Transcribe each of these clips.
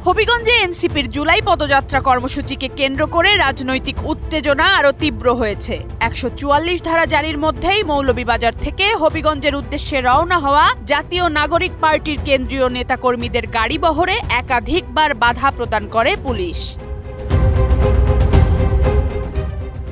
হবিগঞ্জে এনসিপির জুলাই পদযাত্রা কর্মসূচিকে কেন্দ্র করে রাজনৈতিক উত্তেজনা আরও তীব্র হয়েছে। ১৪৪ ধারা জারির মধ্যেই মৌলভীবাজার থেকে হবিগঞ্জের উদ্দেশ্যে রওনা হওয়া জাতীয় নাগরিক পার্টির কেন্দ্রীয় নেতাকর্মীদের গাড়িবহরে একাধিকবার বাধা প্রদান করে পুলিশ।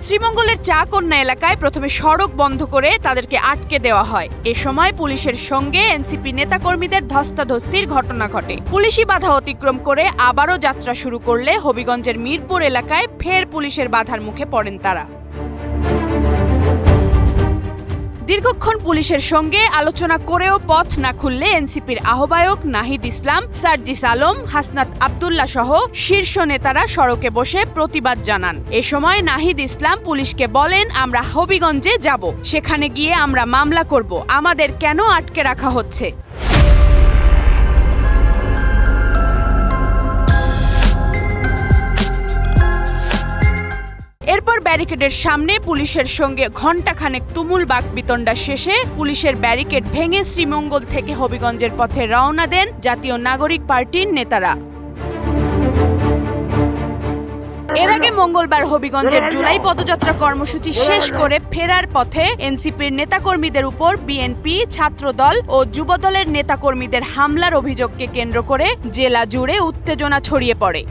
শ্রীমঙ্গলের চা কন্যা এলাকায় প্রথমে সড়ক বন্ধ করে তাদেরকে আটকে দেওয়া হয়। এ সময় পুলিশের সঙ্গে এনসিপি নেতাকর্মীদের ধস্তাধস্তির ঘটনা ঘটে। পুলিশি বাধা অতিক্রম করে আবারও যাত্রা শুরু করলে হবিগঞ্জের মিরপুর এলাকায় ফের পুলিশের বাধার মুখে পড়েন তারা। দীর্ঘক্ষণ পুলিশের সঙ্গে আলোচনা করেও পথ না খুললে এনসিপির আহ্বায়ক নাহিদ ইসলাম, সার্জিস আলম, হাসনাত আব্দুল্লাহ সহ শীর্ষ নেতারা সড়কে বসে প্রতিবাদ জানান। এ সময় নাহিদ ইসলাম পুলিশকে বলেন, আমরা হবিগঞ্জে যাব, সেখানে গিয়ে আমরা মামলা করব, আমাদের কেন আটকে রাখা হচ্ছে। এরপর ব্যারিকেডের সামনে পুলিশের সঙ্গে ঘণ্টাখানেক তুমুল বাকবিতণ্ডা শেষে পুলিশের ব্যারিকেড ভেঙে শ্রীমঙ্গল থেকে হবিগঞ্জের পথে রওনা দেন জাতীয় নাগরিক পার্টির নেতারা। এর আগে মঙ্গলবার হবিগঞ্জের জুলাই পদযাত্রা কর্মসূচি শেষ করে ফেরার পথে এনসিপির নেতাকর্মীদের উপর বিএনপি, ছাত্রদল ও যুবদলের নেতাকর্মীদের হামলার অভিযোগকে কেন্দ্র করে জেলা জুড়ে উত্তেজনা ছড়িয়ে পড়ে।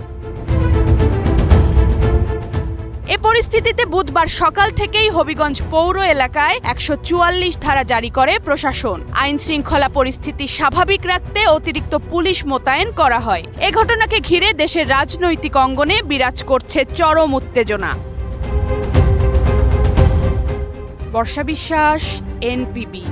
এ পরিস্থিতিতে বুধবার সকাল থেকেই হবিগঞ্জ পৌর এলাকায় ১৪৪ ধারা জারি করে প্রশাসন। আইন শৃঙ্খলা পরিস্থিতি স্বাভাবিক রাখতে অতিরিক্ত পুলিশ মোতায়েন করা হয়। এ ঘটনাকে ঘিরে দেশের রাজনৈতিক অঙ্গনে বিরাজ করছে চরম উত্তেজনা। বর্ষা বিশ্বাস, এনপিবি।